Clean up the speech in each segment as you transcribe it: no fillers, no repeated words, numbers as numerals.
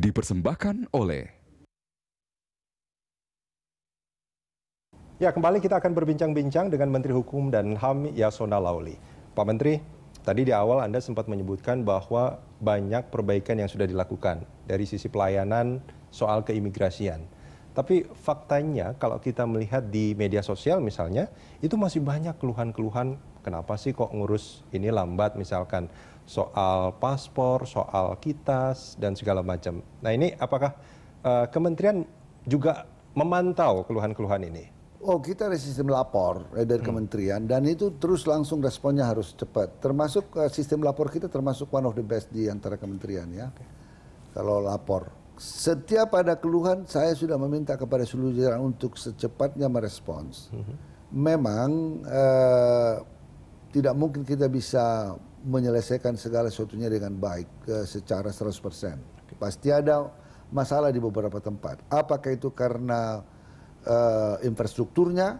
dipersembahkan oleh... Ya, kembali kita akan berbincang-bincang dengan Menteri Hukum dan HAM Yasona Laoly. Pak Menteri, tadi di awal Anda sempat menyebutkan bahwa banyak perbaikan yang sudah dilakukan dari sisi pelayanan soal keimigrasian. Tapi faktanya kalau kita melihat di media sosial misalnya, itu masih banyak keluhan-keluhan kenapa sih kok ngurus ini lambat, misalkan soal paspor, soal kitas, dan segala macam. Nah ini apakah kementerian juga memantau keluhan-keluhan ini? Oh, kita ada sistem lapor dari kementerian dan itu terus langsung responnya harus cepat. Termasuk sistem lapor kita termasuk one of the best di antara kementerian ya. Kalau lapor, setiap ada keluhan saya sudah meminta kepada seluruh jajaran untuk secepatnya merespons. Memang tidak mungkin kita bisa menyelesaikan segala sesuatunya dengan baik secara 100%. Pasti ada masalah di beberapa tempat. Apakah itu karena infrastrukturnya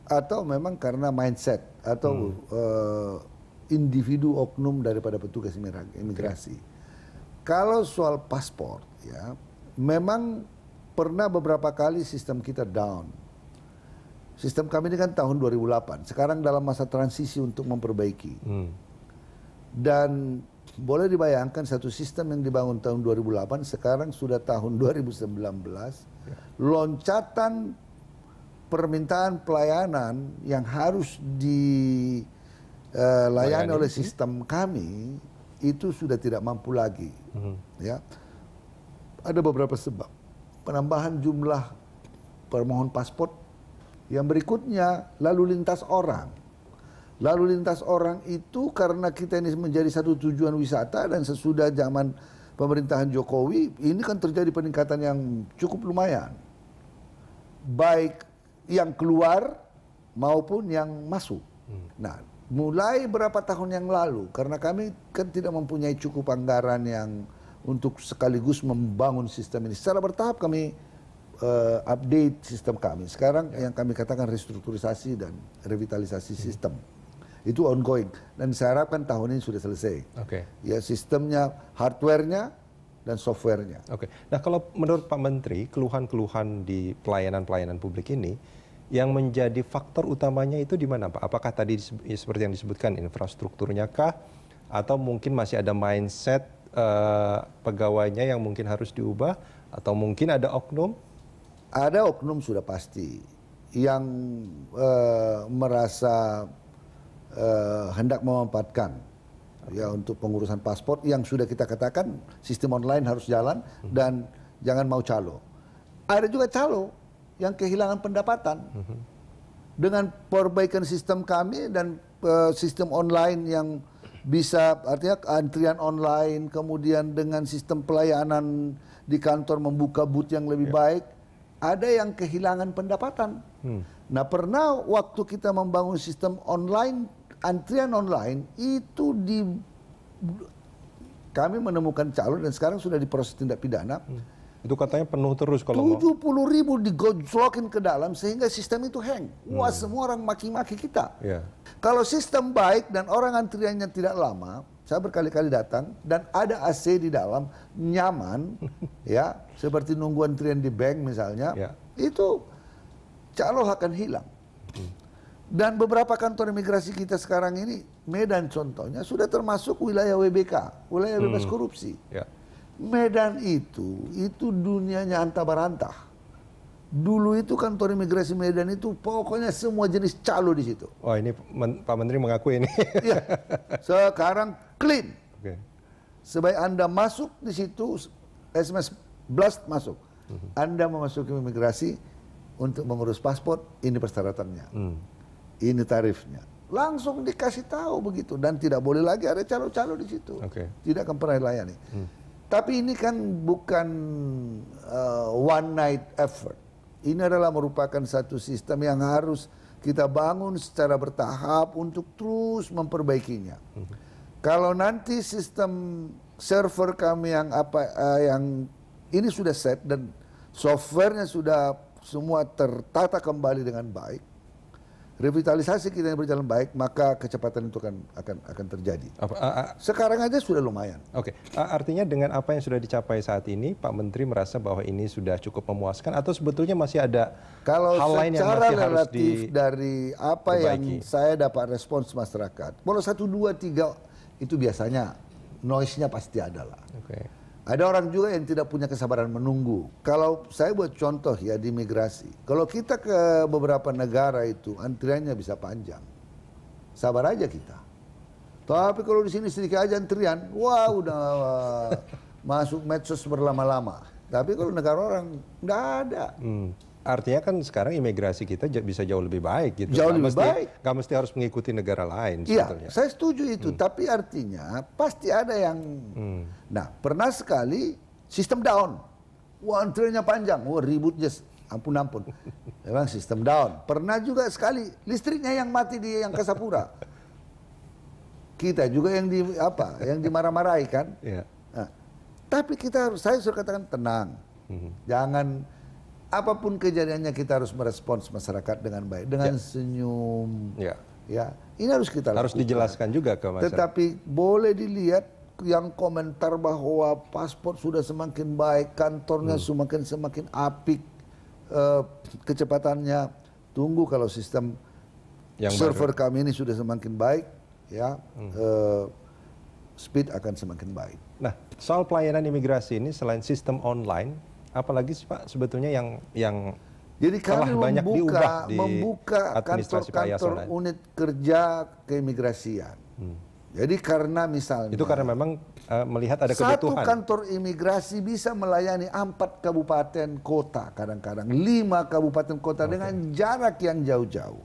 atau memang karena mindset atau individu oknum daripada petugas imigrasi. Kalau soal paspor ya, memang pernah beberapa kali sistem kita down. Sistem kami ini kan tahun 2008, sekarang dalam masa transisi untuk memperbaiki. Dan boleh dibayangkan satu sistem yang dibangun tahun 2008 sekarang sudah tahun 2019. Loncatan permintaan pelayanan yang harus dilayani oleh sistem kami itu sudah tidak mampu lagi. Ya, ada beberapa sebab. Penambahan jumlah permohon paspor, yang berikutnya lalu lintas orang. Lalu lintas orang itu karena kita ini menjadi satu tujuan wisata dan sesudah zaman pemerintahan Jokowi ini kan terjadi peningkatan yang cukup lumayan. Baik yang keluar maupun yang masuk. Nah, mulai berapa tahun yang lalu karena kami kan tidak mempunyai cukup anggaran yang untuk sekaligus membangun sistem ini. Secara bertahap kami update sistem kami. Sekarang yang kami katakan restrukturisasi dan revitalisasi sistem. Itu ongoing dan saya harapkan tahun ini sudah selesai. Ya, sistemnya, hardware-nya dan software-nya. Nah, kalau menurut Pak Menteri, keluhan-keluhan di pelayanan publik ini yang menjadi faktor utamanya itu di mana, Pak? Apakah tadi seperti yang disebutkan infrastrukturnya kah atau mungkin masih ada mindset pegawainya yang mungkin harus diubah atau mungkin ada oknum? Ada oknum sudah pasti yang merasa hendak memanfaatkan ya untuk pengurusan paspor yang sudah kita katakan sistem online harus jalan dan jangan mau calo. Ada juga calo yang kehilangan pendapatan dengan perbaikan sistem kami dan sistem online yang bisa artinya antrian online, kemudian dengan sistem pelayanan di kantor membuka booth yang lebih baik, ada yang kehilangan pendapatan. Nah, pernah waktu kita membangun sistem online, antrian online itu kami menemukan calon dan sekarang sudah diproses tindak pidana. Itu katanya penuh terus kalau 70.000 digojlokin ke dalam sehingga sistem itu hang. Wah, semua orang maki-maki kita. Kalau sistem baik dan orang antriannya tidak lama, saya berkali-kali datang dan ada AC di dalam, nyaman, ya, seperti nunggu antrian di bank misalnya, itu calo akan hilang. Dan beberapa kantor imigrasi kita sekarang ini, Medan contohnya, sudah termasuk wilayah WBK, wilayah bebas korupsi. Medan itu dunianya antah berantah. Dulu itu kantor imigrasi Medan itu pokoknya semua jenis calo di situ. Oh, ini Pak Menteri mengakui ini. Ya, sekarang clean. Sebaik Anda masuk di situ, SMS blast masuk. Anda memasuki imigrasi untuk mengurus paspor, ini persyaratannya. Ini tarifnya. Langsung dikasih tahu begitu dan tidak boleh lagi ada calo-calo di situ. Tidak akan pernah dilayani. Tapi ini kan bukan one night effort. Ini adalah merupakan satu sistem yang harus kita bangun secara bertahap untuk terus memperbaikinya. Kalau nanti sistem server kami yang ini sudah set dan softwarenya sudah semua tertata kembali dengan baik, revitalisasi kita yang berjalan baik, maka kecepatan itu akan terjadi. Sekarang aja sudah lumayan. Oke, artinya dengan apa yang sudah dicapai saat ini, Pak Menteri merasa bahwa ini sudah cukup memuaskan atau sebetulnya masih ada hal lain yang masih harus dari apa yang saya dapat respons masyarakat. Kalau 1, 2, 3 itu biasanya noise-nya pasti ada lah. Ada orang juga yang tidak punya kesabaran menunggu. Kalau saya buat contoh ya di migrasi. Kalau kita ke beberapa negara itu antriannya bisa panjang. Sabar aja kita. Tapi kalau di sini sedikit aja antrian, wah udah masuk medsos berlama-lama. Tapi kalau negara orang nggak ada. Artinya kan sekarang imigrasi kita bisa jauh lebih baik gitu. Jauh lebih baik. Nggak mesti harus mengikuti negara lain Iya, sebetulnya. saya setuju itu. Tapi artinya pasti ada yang... Nah, pernah sekali sistem down. Wah, antriannya panjang. Wah, ributnya ampun-ampun. Memang sistem down. Pernah juga sekali listriknya yang mati di yang Kasapura. Kita juga yang yang dimarah-marahi kan. Nah, tapi saya sudah katakan tenang. Jangan... Apapun kejadiannya kita harus merespons masyarakat dengan baik, dengan senyum. Ya, ini harus kita lakukan. Harus dijelaskan juga ke masyarakat. Tetapi boleh dilihat yang komentar bahwa paspor sudah semakin baik, kantornya semakin apik, kecepatannya. Tunggu kalau sistem yang server kami ini sudah semakin baik, ya, speed akan semakin baik. Nah, soal pelayanan imigrasi ini selain sistem online, apalagi sih Pak sebetulnya yang jadi kami banyak diubah di membuka kantor-kantor unit kerja keimigrasian. Jadi karena misalnya itu karena memang melihat ada kebutuhan. Satu kantor imigrasi bisa melayani 4 kabupaten kota, kadang-kadang 5 kabupaten kota dengan jarak yang jauh-jauh.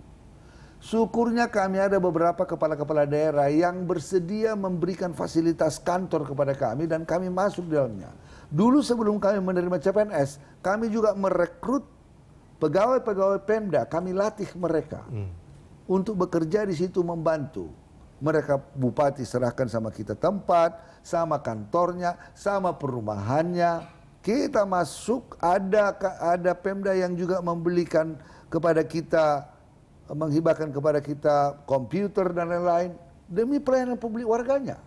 Syukurnya kami ada beberapa kepala-kepala daerah yang bersedia memberikan fasilitas kantor kepada kami dan kami masuk di dalamnya. Dulu sebelum kami menerima CPNS, kami juga merekrut pegawai-pegawai Pemda, kami latih mereka untuk bekerja di situ membantu. Mereka bupati serahkan sama kita tempat, sama kantornya, sama perumahannya. Kita masuk, ada Pemda yang juga membelikan kepada kita, menghibahkan kepada kita komputer dan lain-lain demi pelayanan publik warganya.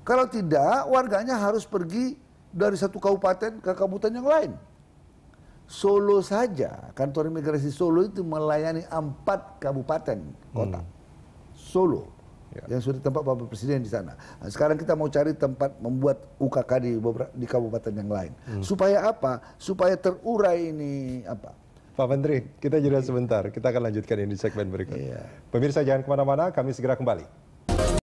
Kalau tidak, warganya harus pergi dari satu kabupaten ke kabupaten yang lain. Solo saja, kantor imigrasi Solo itu melayani 4 kabupaten kota. Solo, yang sudah tempat Bapak Presiden di sana. Nah, sekarang kita mau cari tempat membuat UKK di kabupaten yang lain. Supaya apa? Supaya terurai ini apa? Pak Menteri, kita jeda sebentar. Kita akan lanjutkan ini di segmen berikutnya. Pemirsa jangan kemana-mana, kami segera kembali.